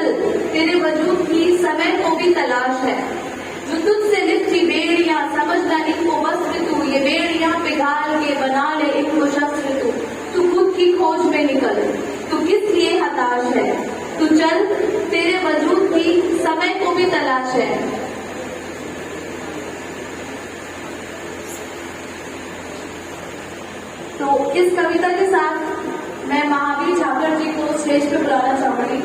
चल तेरे वजूद की समय को भी तलाश है। जो तुझसे लिपटी बेड़ियां समझदारी को वस्त्र तू, ये बेड़ियां पिघाल के बना ले इनको शस्त्र तू। तू खुद की खोज में निकल, तू किस लिए हताश है। तू चल तेरे वजूद की समय को भी तलाश है। तो इस कविता के साथ मैं महावीर झाकर जी को स्टेज पे बुलाना चाहूंगी।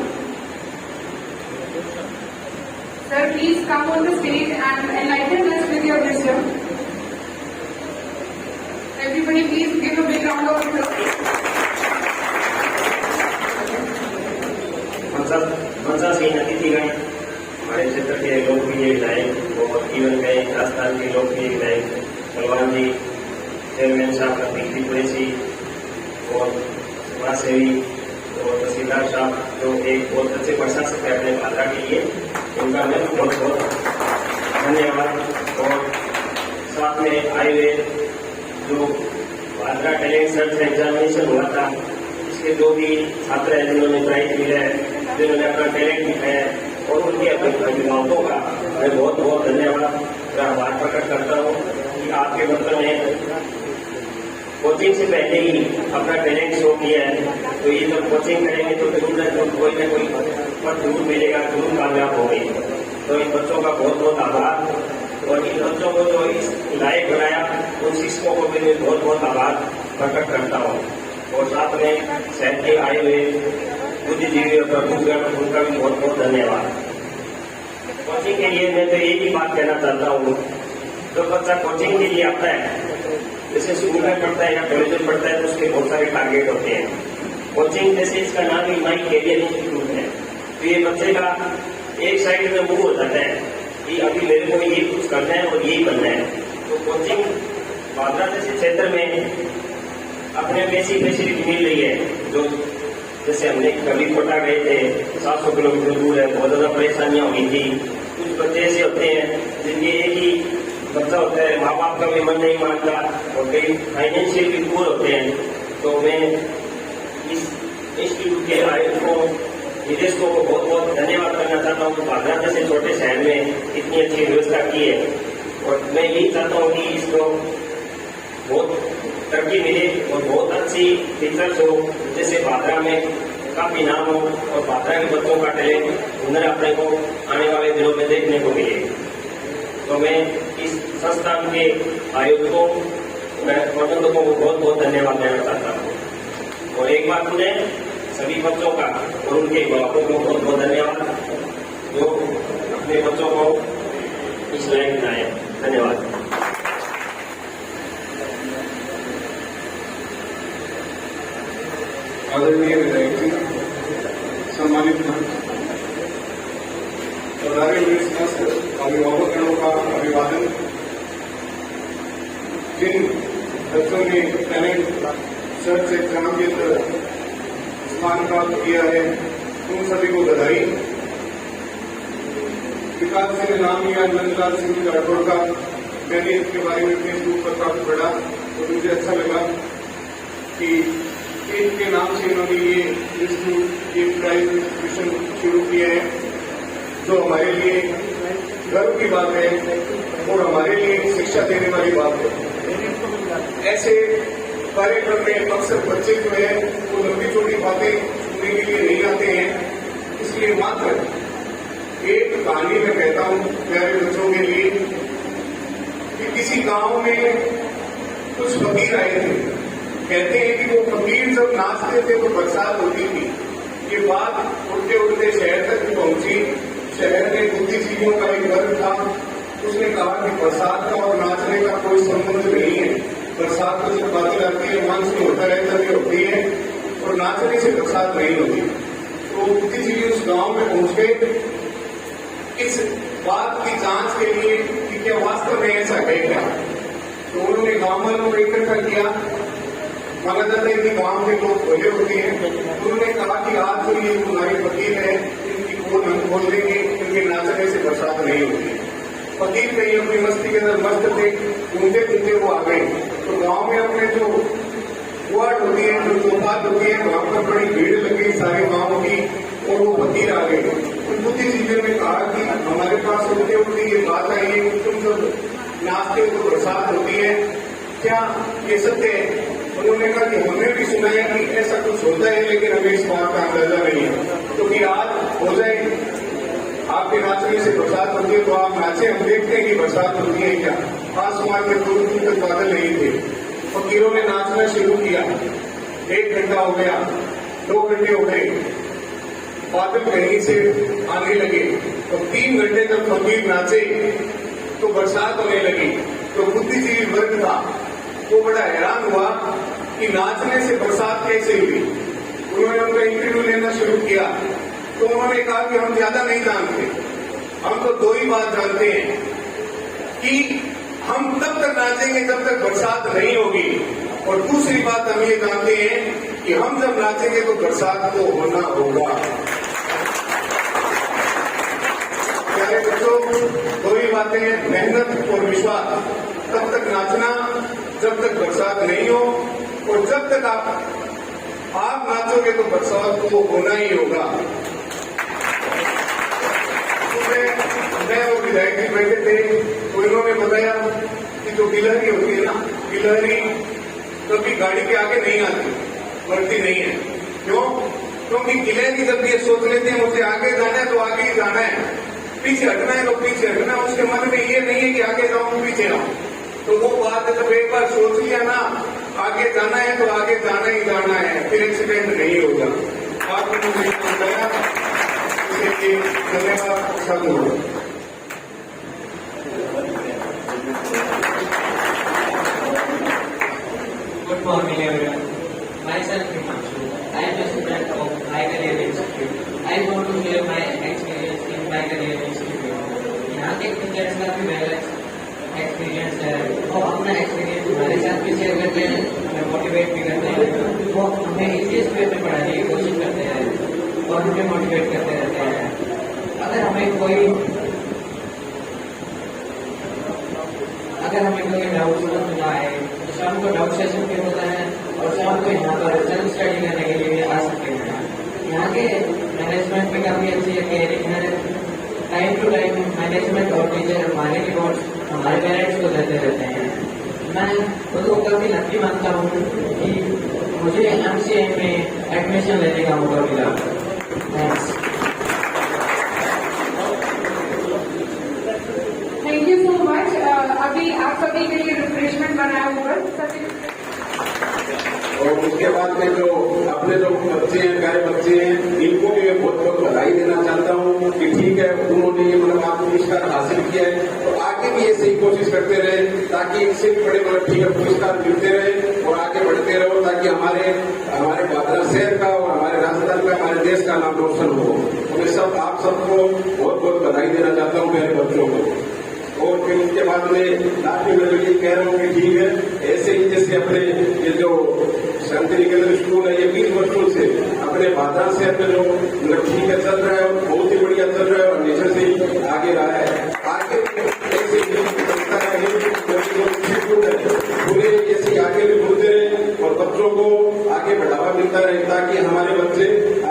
Sir, please come on the stage and enlighten us with your wisdom. Everybody, please give a big round of applause. मंचासीन अतिथिगण, हमारे क्षेत्र के लोकप्रिय विधायक और जीवन में राजस्थान के लोकप्रिय विधायक बलवान जी, चेयरमैन साहब रफीक कुरैशी और समाजसेवी और तहसीलदार साहब जो एक बहुत अच्छे प्रशासक है अपने भाषा के लिए, उनका मैं बहुत बहुत धन्यवाद। और साथ में आए हुए जो भाद्रा टैलेंट सर्च एग्जामिनेशन हुआ था, इसके जो भी छात्र हैं जिन्होंने प्राइज मिला है, जिन्होंने अपना टैलेंट दिखाया है और उनके अभिभावकों का मैं बहुत बहुत धन्यवाद का आभार प्रकट करता हूँ कि आपके बच्चों ने कोचिंग से पहले ही अपना टैलेंट शो किया है। तो ये जब कोचिंग करेंगे तो जरूर है तो कोई ना कोई पद जरूर मिलेगा, जरूर कामयाब होंगे। तो इन बच्चों का बहुत बहुत आभार और इन बच्चों को जो इस लायक बनाया उन शिक्षकों को भी मैं बहुत बहुत आभार प्रकट करता हूँ। और साथ में शहर के आए हुए बुद्धिजीवी और प्रबुद्धगण, उनका भी बहुत बहुत धन्यवाद। कोचिंग के लिए मैं तो एक ही बात कहना चाहता हूँ, जो बच्चा कोचिंग के लिए आता है, जैसे स्कूल में पढ़ता है या कॉलेज में पढ़ता है, तो उसके बहुत सारे टारगेट होते हैं। कोचिंग जैसे इसका नाम ही माई कैरियर इंस्टीट्यूट है, तो ये बच्चे का एक साइड में मूव हो जाता है कि अभी मेरे को ये कुछ करना है और यही बनना है। तो कोचिंग भाद्रा जैसे क्षेत्र में अपने बेसिक फैसिलिटी मिल रही है। जो जैसे हमने कभी कोटा गए थे, 700 किलोमीटर दूर है, बहुत ज्यादा परेशानियां हुई थी। कुछ बच्चे ऐसे होते हैं जिनके एक ही बच्चा होता है, माँ बाप का भी मन नहीं मानता और कई फाइनेंशियल भी पूर होते हैं। तो मैं इस इंस्टीट्यूट के आयोजकों, निदेशकों को बहुत बहुत धन्यवाद करना चाहता हूँ। भाद्रा जैसे छोटे शहर में इतनी अच्छी व्यवस्था की है और मैं यही चाहता हूँ कि इसको बहुत तरक्की मिले और बहुत अच्छी टीचर्स हो, जैसे भाद्रा में काफी नाम हो और भाद्रा के बच्चों का टैलेंट हुनर अपने को आने वाले दिनों में देखने को मिले। तो मैं इस संस्थान के आयोजकों, प्रबंधकों को बहुत बहुत धन्यवाद देना चाहता हूँ। और एक बार पुनः सभी बच्चों का और उनके अभिभावकों को बहुत बहुत धन्यवाद जो अपने बच्चों को इस लायक बनाए। धन्यवाद। आदरणीय विधायक जी, सम्मानित अभिभावकों का अभिवादन। जिन बच्चों ने टैलेंट सर्च एग्जाम के अंदर स्थान प्राप्त किया है, उन सभी को बधाई। विकास सिंह नाम लिया नंदलाल सिंह राठौड़ का, मैंने इसके बारे में फेसबुक पर काफी पढ़ा तो मुझे अच्छा लगा कि इनके नाम से इन्होंने ये इंस्टीट्यूट, ये प्राइज इंस्टीट्यूशन शुरू किया है, जो हमारे लिए गर्व की बात है और हमारे लिए शिक्षा देने वाली बात है। ऐसे कार्यक्रम में अक्सर बच्चे जो है वो लंबी चौड़ी बातें सुनने के लिए नहीं आते हैं, इसलिए मात्र एक कहानी में कहता हूँ प्यारे बच्चों के लिए कि किसी गांव में कुछ फकीर आए थे। कहते हैं कि वो फकीर जब नाचते थे तो बरसात होती थी। ये बात उड़ते उड़ते शहर तक पहुंची। शहर में बुद्धिजीवियों का एक वर्ग था, उसने कहा कि बरसात का और नाचने का कोई संबंध नहीं है। बरसात तो जब बादल आती है, मानसून होता रहता है, होती है, और नाचने से बरसात नहीं होती। तो बुद्धिजीवी उस गांव में पहुंच गए इस बात की जांच के लिए कि क्या वास्तव में ऐसा है क्या। तो उन्होंने गांव वालों को इकट्ठा किया। माना जाता है कि गांव के लोग भोले होते हैं। उन्होंने कहा कि आज जो ये हमारे फकीर है, इनकी खोल हम खोल देंगे, इनके नाचने से बरसात नहीं होती। फकीर कहीं अपनी मस्ती के अंदर मस्त थे, घूमते घूमते वो आ गए। तो गांव में अपने जो वार्ड होती है, जो चौपाल होती है, वहां पर बड़ी भीड़ लगी सारे गांव की, और वो फकीर आ गए। नाचते हैं तो बरसात होती है, क्या ये सत्य है? उन्होंने कहा कि हमने भी सुना है कि ऐसा कुछ होता है, लेकिन हमें इस बात का अंदाजा नहीं है, क्योंकि आज हो जाए आपके नाचने से बरसात होती है तो आप नाचे, हम देखते हैं कि बरसात होती है क्या। आसमान में दूर दूर तक बादल नहीं थे, फकीरों ने नाचना शुरू किया, 1 घंटा हो गया, 2 घंटे हो गए, बादल कहीं से आने लगे, तो 3 घंटे तक फकीर नाचे तो बरसात होने लगी। तो बुद्धिजीवी वर्ग था वो बड़ा हैरान हुआ कि नाचने से बरसात कैसे हुई। उन्होंने उनका इंटरव्यू लेना शुरू किया तो उन्होंने कहा कि हम ज्यादा नहीं जानते, हम तो 2 ही बात जानते हैं कि हम तब तक नाचेंगे जब तक बरसात नहीं होगी, और दूसरी बात हम ये जानते हैं कि हम जब नाचेंगे तो बरसात तो होना होगा। प्यारे बच्चों, 2 ही बातें, मेहनत और विश्वास। तब तक नाचना जब तक बरसात नहीं हो, और जब तक आप नाचोगे तो बरसात को होना ही होगा। मैं और विधायक जी बैठे थे तो इन्होंने बताया कि जो गिलहरी होती है ना, गिलहरी कभी गाड़ी के आगे नहीं आती, बढ़ती नहीं है। क्यों? क्योंकि गिलहरी जब ये सोच लेते हैं मुझे आगे जाना है तो आगे ही जाना है, पीछे हटना है तो पीछे हटना, उसके मन में ये नहीं है कि आगे जाऊं पीछे आऊं। तो वो बात जब एक बार सोच लिया ना, आगे जाना है तो आगे जाना ही जाना है, फिर एक्सीडेंट नहीं होगा। आपने मुझे बताया, इसके लिए धन्यवाद। सब Good morning, everyone. Myself Himanshu. I am a student of My Career Institute. I want to share my experience in My Career Institute. यहाँ के टीचर्स का भी मेरा एक्सपीरियंस है, वो अपना एक्सपीरियंस हमारे साथ भी शेयर करते हैं, हमें मोटिवेट भी करते हैं। वो हमें इस चीज़ पे पढ़ाने की कोशिश करते हैं और हमें मोटिवेट करते रहते हैं। अगर हमें कोई डाउट समझ ना आए, शाम को डाउट सेशन भी होता है और शाम को यहाँ पर सेल्फ स्टडी करने के लिए भी आ सकते हैं। यहाँ के मैनेजमेंट भी काफी अच्छी है, केयरिंग है, टाइम टू टाइम मैनेजमेंट और टीचर हमारे रिपोर्ट हमारे पेरेंट्स को देते रहते हैं। मैं खुद को काफी लकी मानता हूँ कि मुझे MCA में एडमिशन लेने का मौका मिला। Thanks. Thank you so much. अभी आप सभी के लिए रिफ्रेशमेंट बनाया हुआ है, और उसके बाद में जो अपने जो बच्चे हैं, प्यारे बच्चे हैं, इनको भी मैं बहुत बहुत बधाई देना चाहता हूँ कि ठीक है, उन्होंने ये मतलब आप पुरस्कार हासिल किया है, तो आगे भी ऐसे ही कोशिश करते रहे ताकि इनसे भी बड़े बड़े ठीक है पुरस्कार मिलते रहे और आगे बढ़ते रहो, ताकि हमारे भादरा शहर का और हमारे राजस्थान का, हमारे देश का नाम रोशन हो। तो मैं सब आप सबको बहुत बहुत बधाई देना चाहता हूँ, प्यारे बच्चों को। और फिर उसके बाद में लास्ट में मैं ये कह रहा हूँ कि ठीक है, ऐसे ही जैसे अपने ये जो शांति निकेतन स्कूल है, ये 20 वर्षों से अपने भादरा शहर में जो मतलब ठीक है चल रहा है, बहुत ही बढ़िया चल रहा है और हमेशा से ही आगे रहा है। आगे ऐसे संस्था पूरे ऐसे आगे भी बढ़ते रहे और बच्चों को आगे बढ़ावा मिलता रहे, ताकि हमारे बच्चे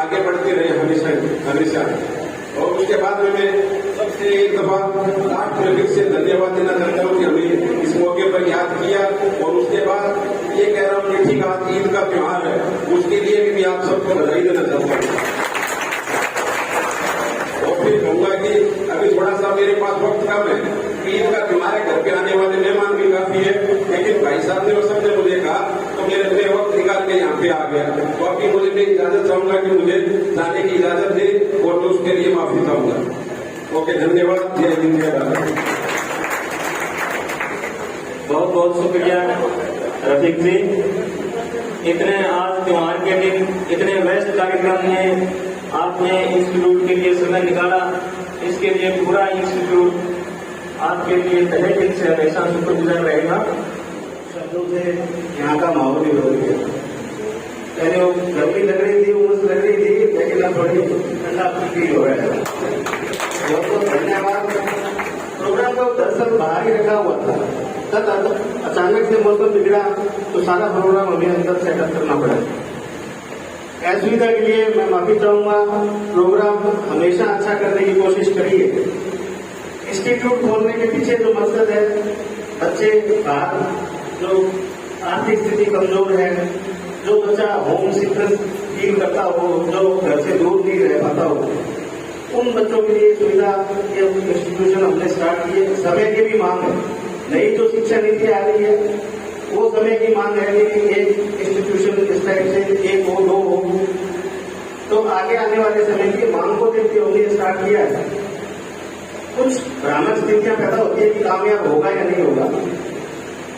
आगे बढ़ते रहे हमेशा हमेशा। और उसके बाद में मैं सबसे एक दफा लास्ट में फिर से धन्यवाद देना चाहता हूँ कि हमें इस मौके पर याद किया। और उसके बाद ये कह रहा हूँ कि ठीक आज ईद का त्योहार है, उसके लिए भी आप सबको बधाई देना चाहता हूँ। और फिर कहूंगा कि अभी थोड़ा सा मेरे पास वक्त कम है, ईद का त्योहार है, घर पे आने वाले मेहमान भी काफी है, लेकिन भाई साहब ने और सबने मुझे कहा तो मेरे वक्त निकाल के यहाँ पे आ गया। तो अभी मुझे मैं इजाजत चाहूंगा कि मुझे जाने की इजाजत दे और मैं उसके लिए माफी चाहूंगा। ओके, धन्यवाद। जय हिंद, जय भारत। बहुत बहुत शुक्रिया रफीक जी, इतने आज त्योहार के दिन इतने व्यस्त कार्यक्रम में आपने इंस्टीट्यूट के लिए समय निकाला, इसके लिए पूरा इंस्टीट्यूट आपके लिए तहे दिल से हमेशा शुक्रगुजार रहेगा। शब्दों से यहाँ का माहौल भी बदल गया, पहले वो गर्मी लग रही थी, उमस लग रही थी, लेकिन अब थोड़ी ठंडा फील हो रहा है। बहुत बहुत धन्यवाद। प्रोग्राम को दरअसल बाहर ही रखा हुआ था, तब अचानक से मौसम बिगड़ा तो सारा प्रोग्राम अभी अंदर सेटअप करना पड़ा। असुविधा के लिए मैं माफी चाहूंगा। प्रोग्राम हमेशा अच्छा करने की कोशिश करिए। इंस्टीट्यूट खोलने के पीछे जो मकसद है बच्चे बाहर जो आर्थिक स्थिति कमजोर है, जो बच्चा होम सिकनेस फील करता हो, जो घर से दूर नहीं रह पाता हो, उन बच्चों के लिए सुविधा के इंस्टीट्यूशन हमने स्टार्ट किए। समय की भी मांग है, नई जो शिक्षा नीति आ रही है वो समय की मांग है कि एक इंस्टीट्यूशन इस टाइप से एक हो, दो हो, तो आगे आने वाले समय की मांग को देखते हुए स्टार्ट किया है। कुछ भ्रामक स्थितियां पैदा होती है कि कामयाब होगा या नहीं होगा,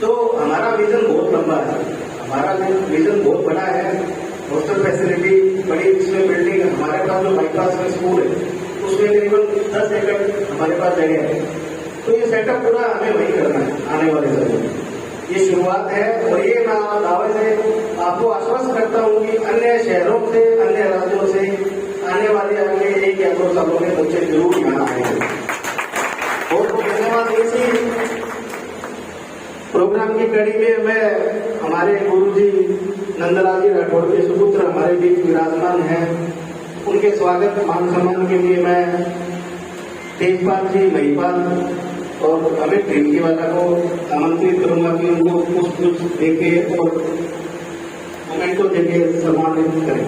तो हमारा विजन बहुत लंबा है, हमारा विजन बहुत बड़ा है। हॉस्टल फैसिलिटी बड़ी, इसमें बिल्डिंग, हमारे पास जो बाईपास में स्कूल है उसमें करीबन 10 एकड़ हमारे पास जगह है, तो ये सेटअप पूरा हमें वही करना है आने वाले समय में। ये शुरुआत है और ये मैं दावे से आपको आश्वस्त करता हूँ कि अन्य शहरों से, अन्य राज्यों से आने वाले अगले 1 या 2 सालों में बच्चे जरूर यहाँ आएंगे। बहुत बहुत धन्यवाद। इसी प्रोग्राम की कड़ी में मैं हमारे गुरुजी नंदलाल जी राठौड़ के सुपुत्र हमारे बीच विराजमान हैं, उनके स्वागत मान सम्मान के लिए मैं तेजपाल जी, महिपाल और अमित ढिंकीवाला को आमंत्रित करूंगा कि उनको पुष्प देके और मोमेंटो देके सम्मानित करें।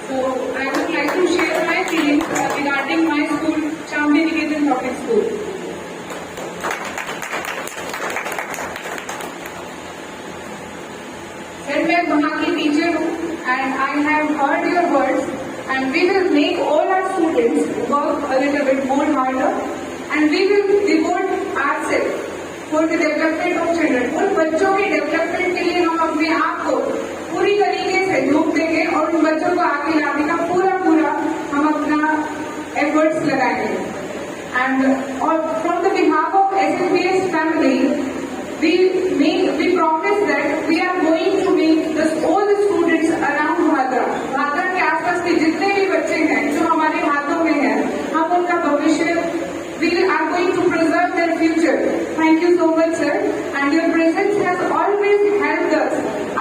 So I would like to share my feelings regarding my school, Shamli Niketan Public School. Sir, मैं वहाँ की टीचर हूँ and I have heard your words and we will make all our students work a little bit more harder and we will devote ourselves for the development of children. उन बच्चों के development के लिए हम अपने आप को पूरी तरीके से झोंक देंगे और उन बच्चों को आगे लाने का पूरा हम अपना एफर्ट्स लगाएंगे। And from the behalf of SMPS family, we promise that we are going to make all the students around Bhadra के आसपास के जितने भी बच्चे हैं जो हमारे हाथों में हैं, हम उनका भविष्य we are going to preserve their future. Thank you so much, sir. And your presence has always helped us.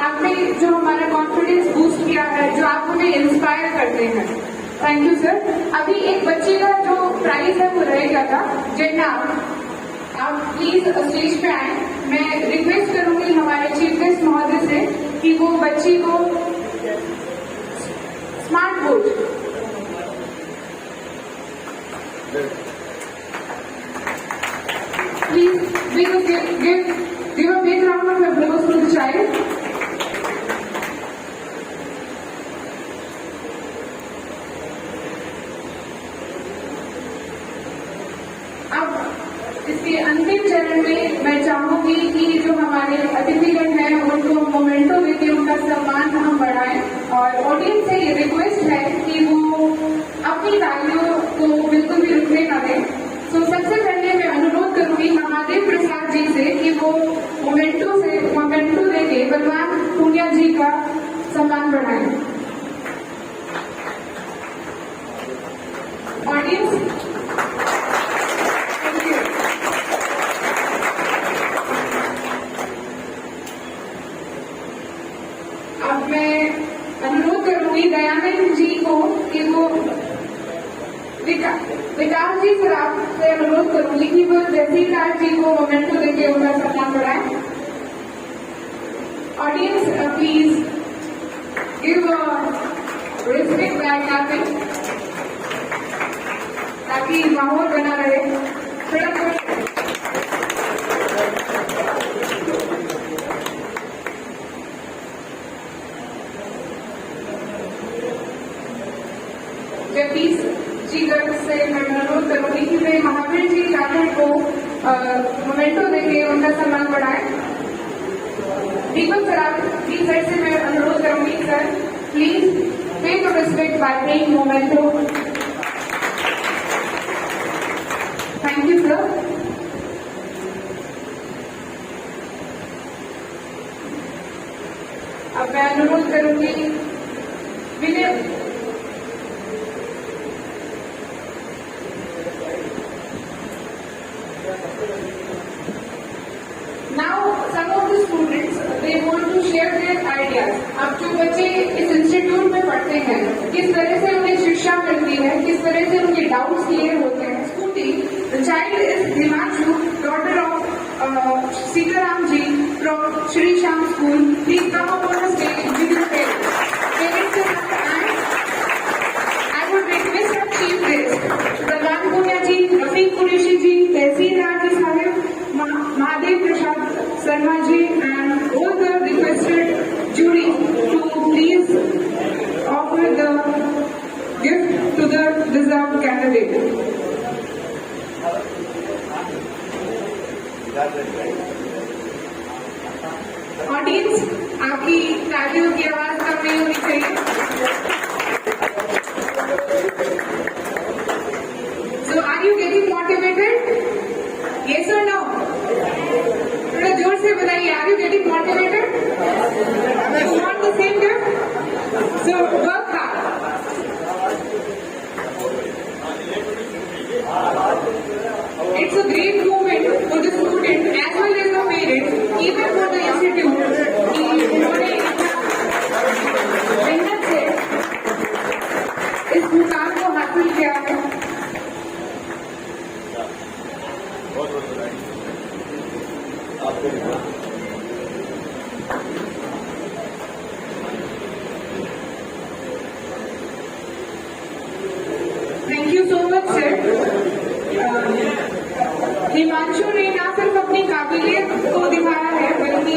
आपने जो हमारा कॉन्फिडेंस बूस्ट किया है, जो आप हमें इंस्पायर करते हैं। Thank you sir. अभी एक बच्चे का जो प्राइज है वो रह गया था, जेना आप प्लीज स्टेज पे आए। मैं रिक्वेस्ट करूंगी हमारे चीफ गेस्ट महोदय से कि वो बच्ची को smart board please give a big round of applause to the child. इसके अंतिम चरण में मैं चाहूंगी कि जो हमारे अतिथिगण हैं उनको मोमेंटो देके उनका सम्मान हम बढ़ाएं और ऑडियंस से ये रिक्वेस्ट है कि वो अपनी तालियों को बिल्कुल भी रुकने ना दें। तो सबसे पहले मैं अनुरोध करूंगी महादेव प्रसाद जी से कि वो मोमेंटो देके बलवान पूनिया जी का सम्मान बढ़ाएं। ऑडियंस अब मैं अनुरोध करूंगी दयानंद जी को कि वो विकास जी सर आपसे अनुरोध करूंगी कि वो जयसीलाल जी को मोमेंटो देके उनका सम्मान बढ़ाएं। Audience please give respect by clapping ताकि माहौल बना रहे। जगदीश जी गर्ग से मैं अनुरोध करूंगी कि वे महावीर जी राठौड़ को मोमेंटो देके उनका सम्मान बढ़ाएं। दीपक जी सर से मैं अनुरोध करूंगी sir please pay to respect by paying memento. Thank you sir. अब मैं अनुरोध करूंगी विनय Now, some of the students they want to share their ideas. अब जो बच्चे इस इंस्टीट्यूट में पढ़ते हैं, किस तरह से Sitaram ji from Shri Sham School. Please come up on the stage with your parents. Parents and I would request our chief guest, Balwant Punia ji, Rafiq Qureshi ji, Tehsildar ji Sahib, Mahadev Prasad Sharma ji, and all the requested jury to please offer the gift to the deserved candidate. Audience, आपकी तालियों की आवाज कम नहीं होनी चाहिए. So are you getting motivated? Yes or no? थोड़ा जोर से बताइए. Are you getting motivated? You want the same gift? So work hard. It's a great moment for the student as well as the parents, even for the institute. कि उन्होंने मेहनत से इस मुकाम को हासिल किया है. Thank you so much, sir. Himanshu ने ना सिर्फ अपनी काबिलियत को दिखाया है, बल्कि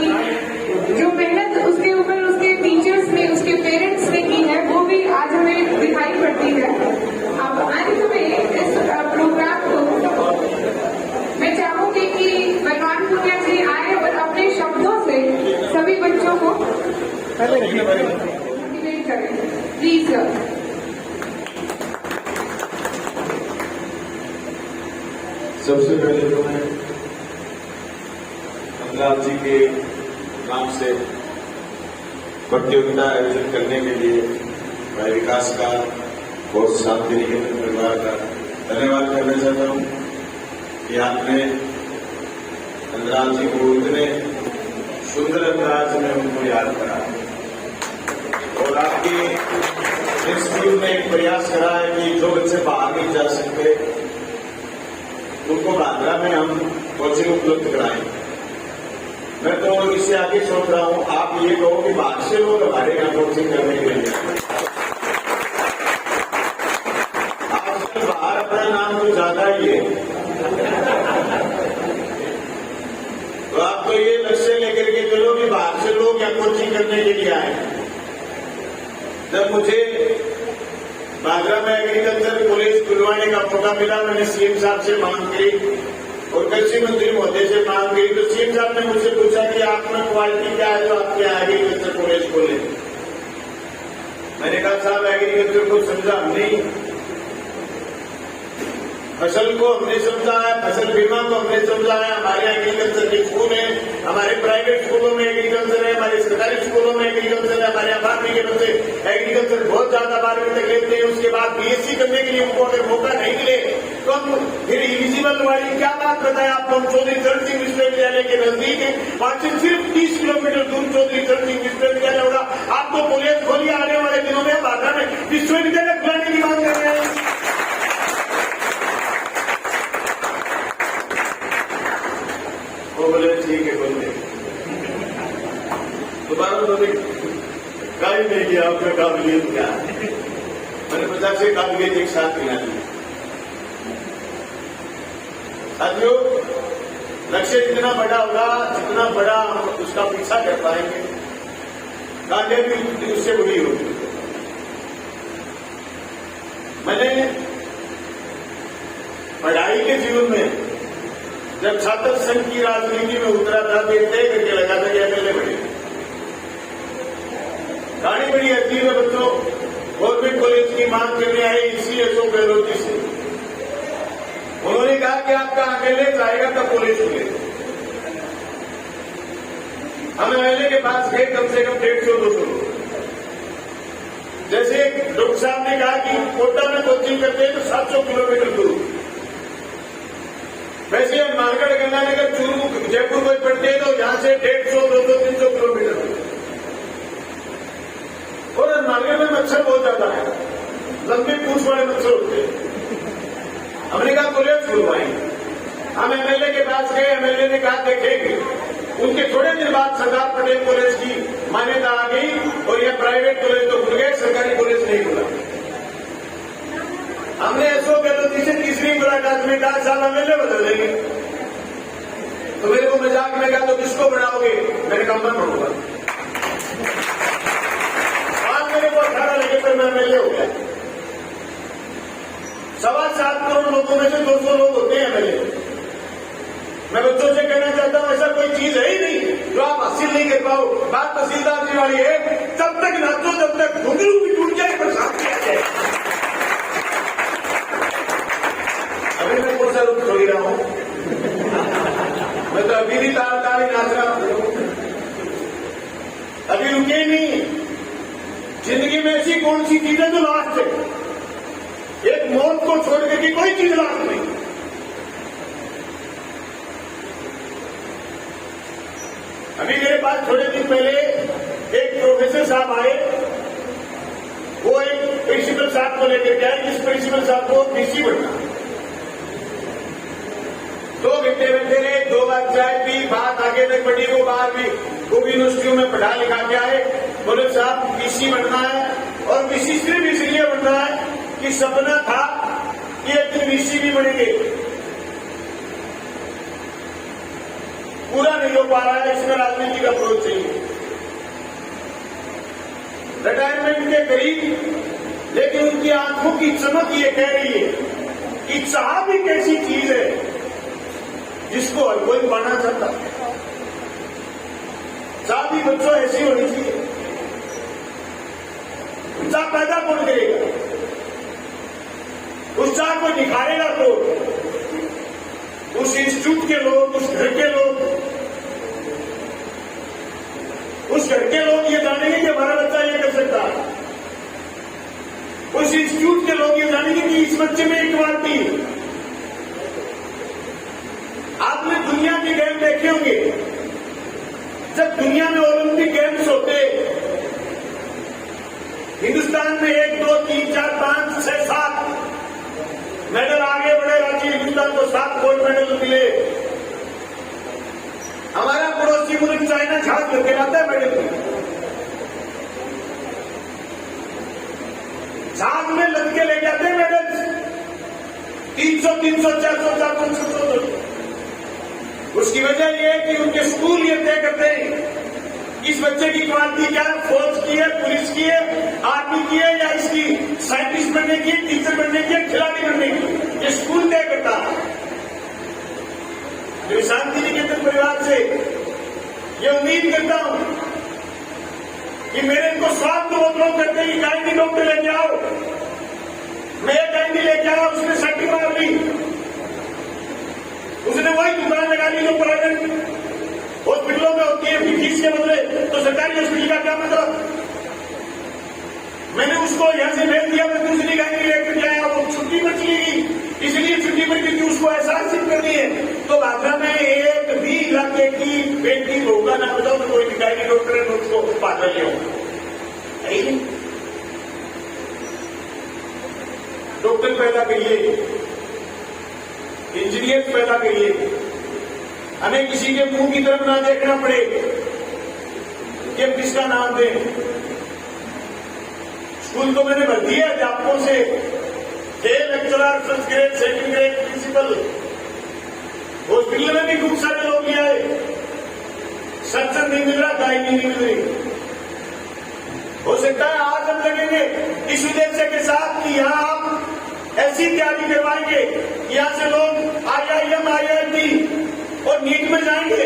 जो मेहनत उसके ऊपर उसके टीचर्स ने, उसके पेरेंट्स ने की है, वो भी आज हमें दिखाई पड़ती है. अब अंत में इस प्रोग्राम को मैं चाहूंगी कि बलवान पुनिया जी आए और अपने शब्दों से सभी बच्चों को मोटिवेट करें. Please sir. सबसे पहले तो मैं नंदलाल जी के नाम से प्रतियोगिता आयोजन करने के लिए मैं विकास का और शांति निकेतन परिवार का धन्यवाद करना चाहता हूँ कि आपने नंदलाल जी को इतने सुंदर अंदाज में उनको याद करा और आपके इंस्टीट्यूट ने एक प्रयास करा है कि जो बच्चे बाहर नहीं जा सकते उनको बांद्रा में हम कोचिंग उपलब्ध कराएं. मैं तो इससे आगे सोच रहा हूं, आप ये कहो कि बाहर से लोग हमारे यहाँ कोचिंग करने के लिए आजकल बाहर अपना नाम तो ज्यादा ही है. तो आप तो ये लक्ष्य लेकर के चलो कि बाहर से लोग यहाँ कोचिंग करने के लिए आए. जब मुझे बांद्रा में एग्रीकल्चर कॉलेज खुलवाने का मौका मिला, मैंने सीएम साहब से मांग की और कृषि मंत्री महोदय से मांग की. तो सीएम साहब ने मुझसे पूछा कि आप में क्वालिटी क्या है जो आपके यहाँ एग्रीकल्चर कॉलेज खोले. मैंने कहा साहब एग्रीकल्चर को समझा हमने, फसल को हमने समझा है, फसल बीमा को हमने समझा है. हमारे एग्रीकल्चर के स्कूल है, हमारे प्राइवेट स्कूलों में एग्रीकल्चर है, हमारे सरकारी स्कूलों में एग्रीकल्चर है. हमारे यहाँ 12वीं के बच्चे एग्रीकल्चर बहुत ज्यादा 12वीं तक लेते हैं. उसके बाद बीएससी करने के लिए उनको अगर मौका नहीं मिले तो हम फिर इलिजिबल वाली क्या बात बताएं आपको. हम चौधरी चरण सिंह विश्वविद्यालय के नजदीक है, वहां से सिर्फ 30 किलोमीटर दूर चौधरी चरण सिंह विश्वविद्यालय होगा. आपको कॉलेज खोलिए, आने वाले दिनों में बांद्रा में विश्वविद्यालय खुलाने की मांग कर रहे हैं. वो बोले ठीक है बोलते दोबारा बोले गाड़ी नहीं किया आपका काबिलियत क्या. मैंने 50 से काबिलियत एक साथ मिला दी. साथियों, लक्ष्य जितना बड़ा होगा, जितना बड़ा हम उसका पीछा कर पाएंगे, कामयाबी भी उससे बड़ी होगी. मैंने पढ़ाई के जीवन में जब छात्र संघ की राजनीति में उतरा था तो तय करके लगा था कि एमएलए बने. गाड़ी बड़ी अजीब है बच्चों. गवर्नमेंट कॉलेज की मांग करने आए इसी अशोक गहलोत जी से. उन्होंने कहा कि आपका एमएलए जाएगा तब कॉलेज खुले. हम एमएलए के पास गए कम से कम 150-200 लोग. जैसे डॉक्टर साहब ने कहा कि कोटा में कोचिंग करते हैं तो 700 किलोमीटर दूर. वैसे हम मारगढ़, गंगानगर, चूरू, जयपुर में पढ़ते हैं तो यहां से 150, 200, 300 किलोमीटर. और मारगढ़ में मच्छर बहुत ज्यादा है, लंबे पूछ वाले मच्छर होते हैं. हमने कहा कॉलेज खुलवाएंगे. हम एमएलए के पास गए, एमएलए ने कहा देखेंगे. बाद सरदार पटेल कॉलेज की मान्यता आ गई और ये प्राइवेट कॉलेज तो खुल गए, सरकारी कॉलेज नहीं खुला। हमने ऐसो गलती से तीसरी मुलाकात में कहा साल एमएलए बदल देंगे, तो मेरे को मजाक में कहा तो किसको बढ़ाओगे? मैंने कहा मैं बढ़ूंगा। आज मेरे को 18 लगे पर मैं एमएलए हो गया। 7.25 करोड़ लोगों में से 200 लोग होते हैं एमएलए। मैं बच्चों से कहना चाहता हूं ऐसा कोई चीज है ही नहीं जो आप हासिल नहीं कर पाओ। बात तहसीलदार जी वाली है, जब तक नाचो जब तक घुंघरू भी टूट जाए बरसात किया जाए। अभी मैं कौन सा रुख हो ही रहा हूं, मैं तो अभी भी ताल ताल ही नाच रहा हूं, अभी रुके ही नहीं। जिंदगी में ऐसी कौन सी चीज है जो लास्ट है? एक मौत को छोड़ के कोई चीज लास्ट नहीं। अभी मेरे पास थोड़े दिन पहले एक प्रोफेसर साहब आए, वो एक प्रिंसिपल साहब को लेकर के आए, जिस प्रिंसिपल साहब को डीसी बनना। 2 घंटे बैठे रहे, 2 बार चाय पी, बात आगे तक बढ़ी। वो बाहर भी वो भी यूनिवर्सिटियों में पढ़ा लिखा के आए। बोले साहब डीसी बनना है, और डीसी सिर्फ इसलिए बनना है कि सपना था कि एक दिन डीसी भी बनेंगे, पूरा नहीं हो पा रहा है। इसमें राजनीति का अप्रोच चाहिए। रिटायरमेंट के करीब, लेकिन उनकी आंखों की चमक ये कह रही है कि चाह भी कैसी चीज है जिसको हर कोई पाना चाहता है। चाह भी बच्चों ऐसी होनी चाहिए। चाह पैदा कौन करेगा? उस चाह को निखारेगा तो उस इंस्टीट्यूट के लोग, उस घर के लोग, उस घर के लोग ये जानेंगे कि हमारा बच्चा ये कर सकता है। उस इंस्टीट्यूट के लोग ये जानेंगे कि इस बच्चे में एक क्वालिटी है। आपने दुनिया के गेम देखे होंगे, जब दुनिया में ओलंपिक गेम्स होते, हिंदुस्तान में 1, 2, 3, 4, 5, 6, 7 मेडल आगे बढ़े। राज्य हिंदुस्तान को 7 गोल्ड मेडल मिले। हमारा पड़ोसी मुल्क चाइना झांक करके लाता है मेडल में। झांक में लद के ले जाते हैं मेडल 300, 300, 400, 400, 600। उसकी वजह यह है कि उनके स्कूल ये तय करते हैं इस बच्चे की क्वालिटी क्या है, फौज की है, पुलिस की है, आर्मी की है, या इसकी साइंटिस्ट बनने की, टीचर बनने की, खिलाड़ी बनने की, ये स्कूल तय करता है। मैं शांति निकेतन परिवार से ये उम्मीद करता हूं कि मेरे इनको स्वास्थ्य तो बहुत लोग करते हैं कि गायनी डॉक्टर लेके आओ, मैं गायनी लेके आया, उसने सर्टी मार ली, उसने वही दुकान लगा ली जो प्राइवेट हॉस्पिटलों में होती है फीस के बदले, तो सरकारी हॉस्पिटल का क्या मतलब? मैंने उसको यहां से भेज दिया, मैं दूसरी गाड़ी लेकर जाया, वो छुट्टी पर चली गई, इसलिए छुट्टी पर क्योंकि उसको एहसास करनी है। तो आगरा में एक भी इलाके की बेटी होगा ना बताओ तो कोई गायनी डॉक्टर है उसको पागल ले होगा। डॉक्टर पैदा करिए, इंजीनियर पैदा करिए, हमें किसी के मुंह की तरफ ना देखना पड़े कि हम किसका नाम दें। स्कूल तो मैंने भर दिया अध्यापकों से, 6 lecturer, first grade, second grade, principal. Hospital में भी खूब सारे लोग ले आए, सत्संग नहीं मिल रहा, गायनी नहीं मिल रही। हो सकता है आज हम लगेंगे इस उद्देश्य के साथ कि यहाँ आप ऐसी तैयारी करवाएंगे, यहाँ से लोग IIM, IIT और नीट में जाएंगे।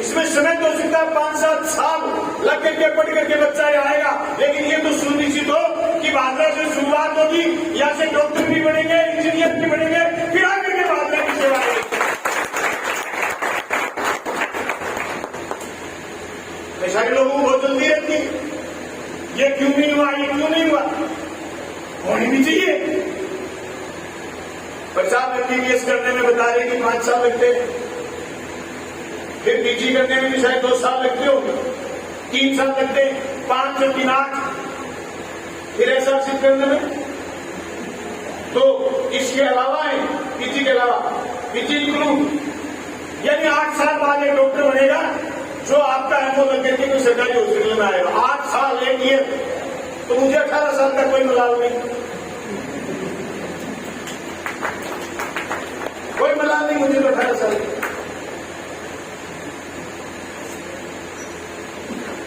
इसमें समय तो सकता है 5-7 साल लग करके पढ़ करके बच्चा आएगा, लेकिन ये तो सुनिश्चित हो कि भाद्रा से शुरुआत होगी, यहाँ से डॉक्टर भी बनेंगे, इंजीनियर भी बनेंगे, फिर आगे के भाद्रा की सेवा करेंगे। सारे लोगों को बहुत जल्दी रहती है, ये क्यों नहीं हुआ, ये क्यों नहीं हुआ, होनी भी चाहिए। 50 MBBS करने में बता रहे कि 5 साल लगते हैं, फिर PG करने में भी शायद 2 साल लगते होंगे, 3 साल लगते हैं, 5 से 3 8, फिर ऐसा सिद्ध करने में। तो इसके अलावा है PG के अलावा PG इंक्लूड, यानी 8 साल बाद एक डॉक्टर बनेगा आपका अनुभव लग करके कोई सरकारी हॉस्पिटल में आएगा 8 साल 1 ईयर, तो मुझे 18 साल तक कोई मलाल नहीं, कोई मलाल नहीं मुझे तो 18 साल।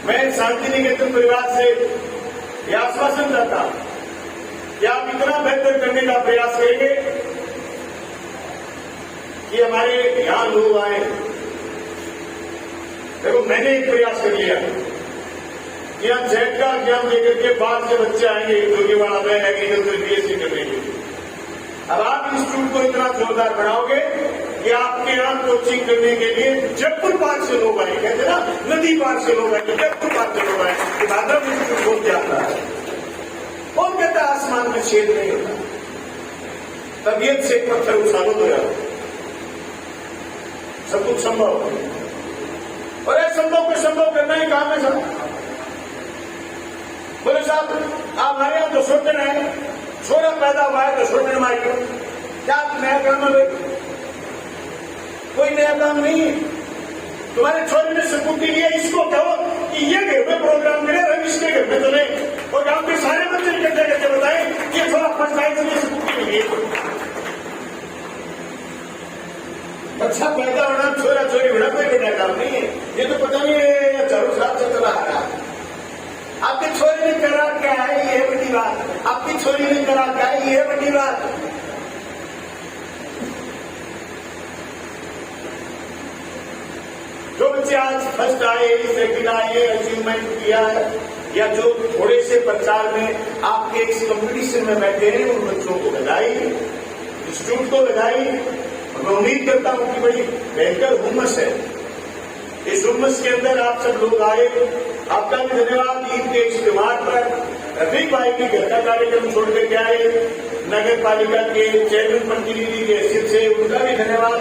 मैं शांति निकेतन परिवार से यह आश्वासन चाहता कि आप इतना बेहतर करने का प्रयास करेंगे कि हमारे यहां लोग आए। देखो मैंने एक प्रयास कर लिया, यहाँ जेट का एग्जाम देकर के बाद से बच्चे आएंगे जोगीवाड़ा में एग्रीकल्चर बीएससी करने के लिए। अब आप इंस्टीट्यूट को इतना जोरदार बनाओगे कि आपके यहाँ कोचिंग करने के लिए जयपुर पार से लोग आए, कहते ना नदी पार से लोग आए, जयपुर पार से लोग आए कि भाद्रव इंस्टीट्यूट बहुत जाता है। कौन कहता है आसमान में छेद नहीं होता? तबीयत से पत्थर उछालो तो यार सब कुछ संभव है, और असंभव को संभव करना ही काम है सब। बोले साहब आप हमारे यहाँ तो शोषण है, छोरा पैदा हुआ है तो शोषण मारिए, क्या नया काम है? कोई नया काम नहीं है। तुम्हारे छोरे ने सपूती लिया, इसको कहो कि ये घर में प्रोग्राम करे, हम इसके घर में चले, और गांव के सारे बच्चे इकट्ठे करके बताए कि थोड़ा फर्स्ट टाइम से सपूती मिली। अच्छा पैदा होना, छोरा छोरी होना कोई बड़ा काम नहीं है। ये तो पता नहीं है चारों साल से चला आ रहा। आपकी छोरी ने करा क्या है, ये बड़ी बात। आपकी छोरी ने करा क्या है, ये बड़ी बात। जो बच्चे आज फर्स्ट आए, सेकंड आए, अचीवमेंट किया है, या जो थोड़े से प्रचार में आपके इस कंपटीशन में बैठे हैं, उन बच्चों को बधाई, इंस्टीट्यूट को बधाई। मैं उम्मीद करता हूं कि बड़ी बेहतर हुम्मस है। इस हुम्मस के अंदर आप सब लोग आए, आपका भी धन्यवाद। ईद के इस त्योहार पर रफीक भाई के घर का कार्यक्रम छोड़ करके आए, नगर पालिका के चेयरमैन प्रतिनिधि के हैसियत से उनका भी धन्यवाद,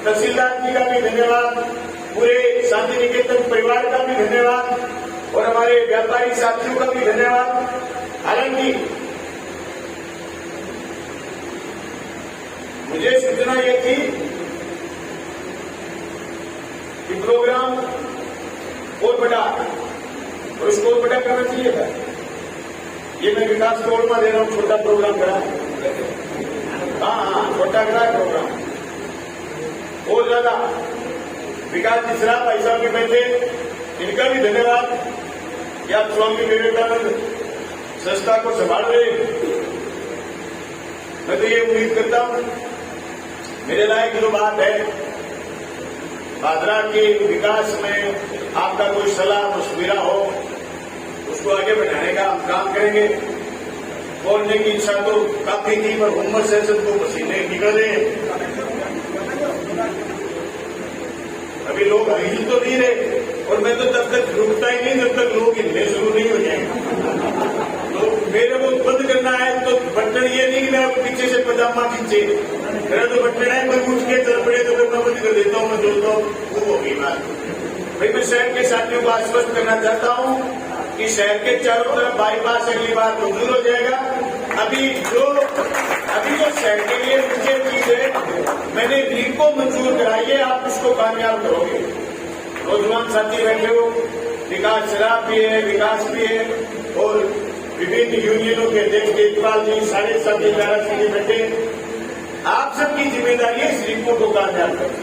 तहसीलदार जी का भी धन्यवाद, पूरे शांति निकेतन परिवार का भी धन्यवाद, और हमारे व्यापारी साथियों का भी धन्यवाद। हालांकि मुझे सूचना यह थी कि प्रोग्राम और बड़ा, और उसको और बड़ा करना चाहिए था। ये मैं विकास को ओरमा दे रहा हूं, छोटा प्रोग्राम करा। हाँ, छोटा करा प्रोग्राम और ज्यादा। विकास मिश्रा भाई साहब के बैठे, इनका भी धन्यवाद कि आप स्वामी विवेकानंद संस्था को संभाल रहे। मैं तो ये उम्मीद करता हूं, मेरे लायक जो बात है, भादरा के विकास में आपका कोई सलाह मशविरा हो, उसको आगे बढ़ाने का हम काम करेंगे। बोलने की इच्छा तो काफी थी, पर हुम्मस से सबको पसीने निकले। अभी लोग हिल तो नहीं रहे, और मैं तो तब तक रुकता ही नहीं जब तक लोग हिलने शुरू नहीं हो जाएंगे। तो मेरे को बंद करना है तो बटन ये नहीं कि मैं पीछे से पजामा खींचे, मेरा तो बटन है कोई उठ के चल पड़े तो फिर मैं बंद कर देता हूँ, मैं जोड़ता हूँ, वो होगी बात। भाई मैं शहर के साथियों को आश्वस्त करना चाहता हूँ कि शहर के चारों तरफ बाईपास अगली बार मंजूर हो जाएगा। अभी जो शहर के लिए मुझे चीज है, मैंने लीग को मंजूर कराई है, आप उसको कामयाब करोगे। नौजवान साथी बैठे हो, विकास शराब भी है, विकास भी है, और विभिन्न यूनियनों के अध्यक्ष देखभाल जी, सारे साथी ग्यारह साथी बैठे। आप सबकी जिम्मेदारी है इस रिपोर्ट को कामयाब करना।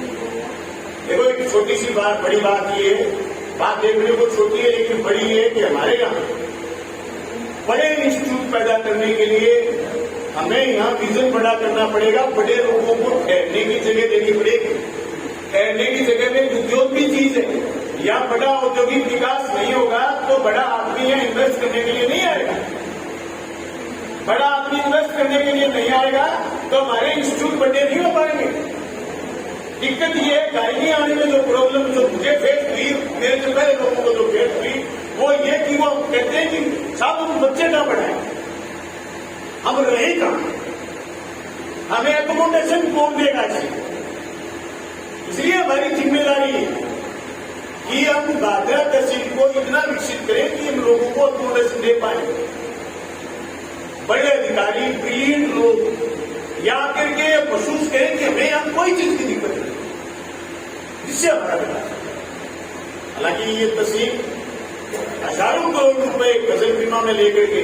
देखो एक छोटी सी बात, बड़ी बात ये है, बात देखने को छोटी है लेकिन बड़ी है कि हमारे यहाँ बड़े इंस्टीट्यूट पैदा करने के लिए हमें यहाँ विजन बड़ा करना पड़ेगा। बड़े लोगों को ठहरने की जगह देनी पड़ेगी। ठहरने की जगह में उद्योग भी चीज है। यहाँ बड़ा औद्योगिक विकास नहीं होगा तो बड़ा आदमी यहाँ इन्वेस्ट करने के लिए नहीं आएगा। बड़ा आदमी इन्वेस्ट करने के लिए नहीं आएगा तो हमारे इंस्टीट्यूट बड़े नहीं हो पाएंगे। दिक्कत ये है, गाड़ी आने में जो प्रॉब्लम जो मुझे फेस हुई, मेरे से पहले लोगों को जो फेस हुई, वो ये कि वो कहते हैं कि साहब हम बच्चे ना बढ़ाएं, हम रहे कहां, हमें एकोमोडेशन कौन देगा? इसलिए हमारी जिम्मेदारी है कि हम भादरा तहसील को इतना विकसित करें कि हम लोगों को एकोमोडेशन दे पाए। बड़े अधिकारी, ब्रिलियंट लोग यहाँ करके महसूस करें कि हमें यहाँ कोई चीज की दिक्कत नहीं, जिससे हमारा विकास। हालांकि ये तहसील हजारों करोड़ रुपए फसल बीमा में लेकर के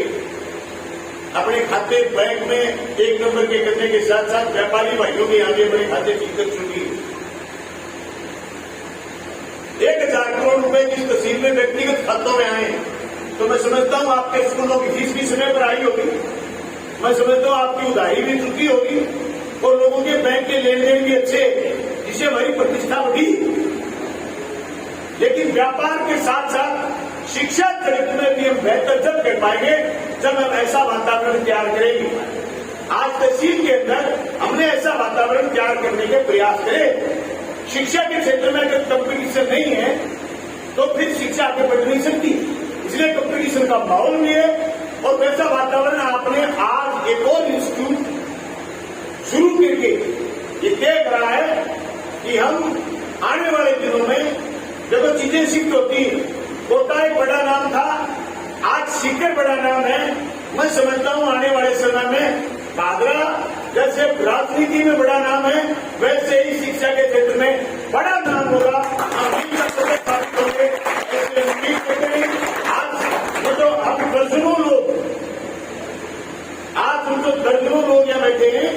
अपने खाते बैंक में एक नंबर के करने के साथ साथ व्यापारी भाइयों के आगे अपने खाते ठीक कर चुकी है। 1000 करोड़ रुपए जिस तहसील में व्यक्तिगत खातों में आए, तो मैं समझता हूं आपके स्कूलों की फीस भी समय पर आई होगी, मैं समझता हूं आपकी उधारी भी चुकी होगी और लोगों के बैंक के लेन देन भी अच्छे, जिससे हमारी प्रतिष्ठा बढ़ी। लेकिन व्यापार के साथ साथ शिक्षा चरित्र में भी हम बेहतर जब कर पाएंगे जब हम ऐसा वातावरण तैयार करेंगे। आज तहसील के अंदर हमने ऐसा वातावरण तैयार करने के प्रयास करे। शिक्षा के क्षेत्र में अगर कंपटीशन नहीं है तो फिर शिक्षा आगे बढ़ नहीं सकती, इसलिए कंपटीशन का माहौल भी है और वैसा वातावरण आपने आज एक और इंस्टीट्यूट शुरू करके ये देख रहा है कि हम आने वाले दिनों में जब चीजें शिफ्ट होती हैं, कोटा एक बड़ा नाम था, आज सीकर बड़ा नाम है। मैं समझता हूं आने वाले समय में भादरा जैसे राजनीति में बड़ा नाम है, वैसे ही शिक्षा के क्षेत्र में बड़ा नाम होगा। हम आज तो अब दर्जनों लोग यहाँ बैठे हैं,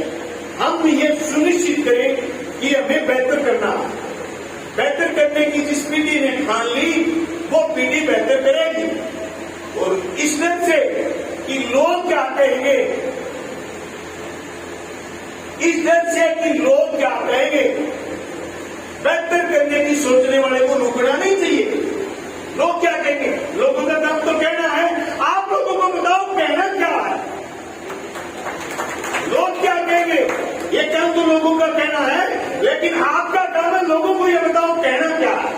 हम ये सुनिश्चित करें कि हमें बेहतर करना, बेहतर करने की जिस पीढ़ी ने ठान ली वो पीढ़ी बेहतर करेगी। और इस तरह से कि लोग क्या कहेंगे, इस डर से कि लोग क्या कहेंगे, बेहतर करने की सोचने वाले को रुकना नहीं चाहिए। लोग क्या कहेंगे, लोगों का काम तो कहना है, आप लोगों को बताओ कहना क्या है। लोग क्या कहेंगे, ये काम तो लोगों का कहना है, लेकिन आपका काम है लोगों को ये बताओ कहना क्या है।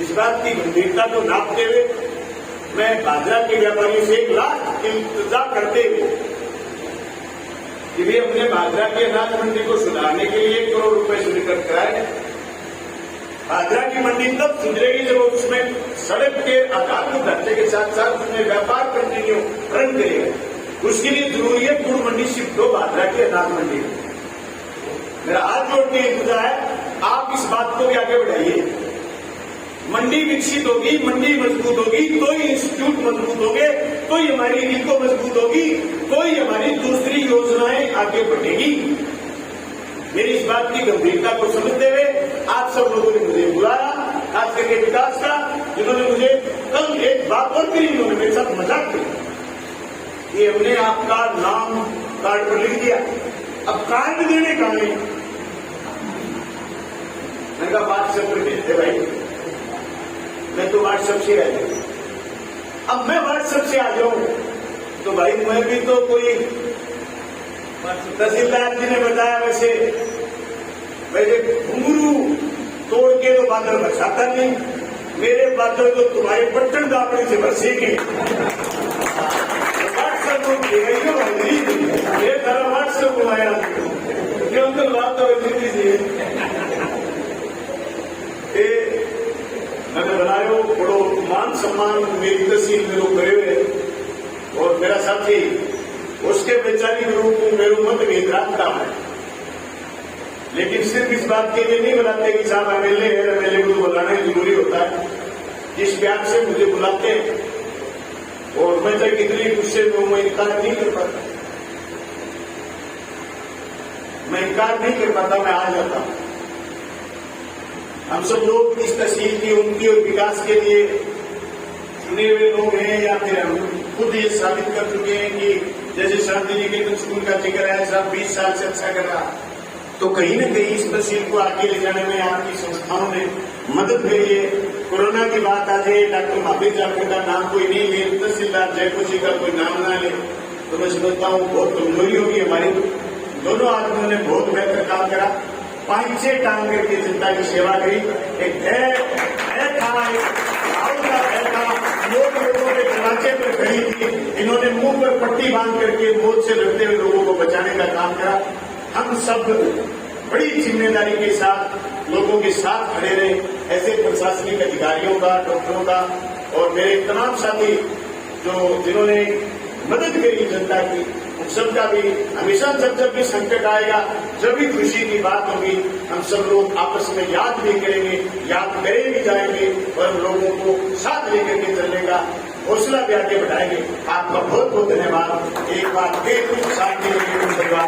इस बात की गंभीरता को नापते हुए मैं बाजार के व्यापारियों से 1 लाख इंतजार करते हुए कि वे अपने बाजरा के अनाज मंडी को सुधारने के लिए 1 करोड़ रुपए स्वीकृत कराए। बाजरा की मंडी तब सुधरेगी जब उसमें सड़क के आधारभूत ढांचे के साथ साथ उसमें व्यापार कंटिन्यू रन करेगा। उसके लिए जरूरी है गुड़ मंडी शिफ्ट हो बाजरा की अनाज मंडी। मेरा हाथ जोड़ के इंतजार है, आप इस बात को भी आगे बढ़ाइए। मंडी विकसित होगी, मंडी मजबूत होगी तो ही इंस्टीट्यूट मजबूत होंगे, तो ही हमारी नीति मजबूत होगी, तो ही हमारी दूसरी योजनाएं आगे बढ़ेगी। मेरी इस बात की गंभीरता को समझते हुए आप सब लोगों ने मुझे बुलाया, खास करके विकास का, जिन्होंने मुझे कल एक बात और कही, उन्होंने मेरे साथ मजाक किया कि हमने आपका नाम कार्ड पर लिख दिया, अब कार्ड देने का नहीं। मैंने कहा व्हाट्सएप पर भेजते भाई, मैं तो व्हाट्सएप से आ जाऊं। अब मैं व्हाट्सएप से आ जाऊं तो भाई मैं भी तो कोई तहसीलदार जी ने बताया वैसे घुंघरू तोड़ के तो बादल बरसाता नहीं, मेरे बादल तो तुम्हारे बटन दापड़े से बरसेंगे। व्हाट्सएप ये तरह व्हाट्सएप घुमाया क्यों तो बात तो दीजिए मैंने बनायो बड़ो मान सम्मान मेरी तहसील में लोग करे हुए और मेरा साथी उसके बेचारी रूप को मेरे मत भेद रखता है। लेकिन सिर्फ इस बात के लिए नहीं बुलाते कि साहब एमएलए है, एमएलए को बुलाना जरूरी होता है। जिस प्यार से मुझे बुलाते हैं और मैं चाहे कितनी गुस्से में हूं, मैं इनकार नहीं कर पाता, मैं इनकार नहीं कर पाता, मैं आ जाता हूं। हम सब लोग इस तहसील की उन्नति और विकास के लिए चुने हुए लोग हैं या फिर हम खुद ये साबित कर चुके हैं कि जैसे शांति निकेतन स्कूल का जिक्र है, साहब 20 साल से अच्छा कर रहा, तो कहीं न कहीं इस तहसील को आगे ले जाने में आपकी संस्थाओं ने मदद करी है। कोरोना की बात आ जाए, डॉक्टर महावीर जाखड़ का नाम कोई नहीं ले, तहसीलदार जयपुर जी का कोई नाम ना ले, तो मैं समझता हूँ बहुत कमजोरी होगी हमारी। दोनों आदमियों ने बहुत बेहतर काम करा, 5-6 टांग करके जनता की सेवा करी। एक लोग लोगों के दरवाजे पर खड़ी थी, इन्होंने मुंह पर पट्टी बांध करके मौत से लड़ते हुए लोगों को बचाने का काम करा। हम सब बड़ी जिम्मेदारी के साथ लोगों के साथ खड़े रहे, ऐसे प्रशासनिक अधिकारियों का, डॉक्टरों का और मेरे तमाम साथी जो जिन्होंने मदद करी जनता की, उन सबका भी हमेशा जब भी संकट आएगा, जब भी खुशी की बात होगी, हम सब लोग आपस में याद भी करेंगे, याद करे भी जाएंगे और हम लोगों को साथ लेकर के चलने का हौसला भी आगे बढ़ाएंगे। आपका बहुत बहुत धन्यवाद। एक बार फिर शांति परिवार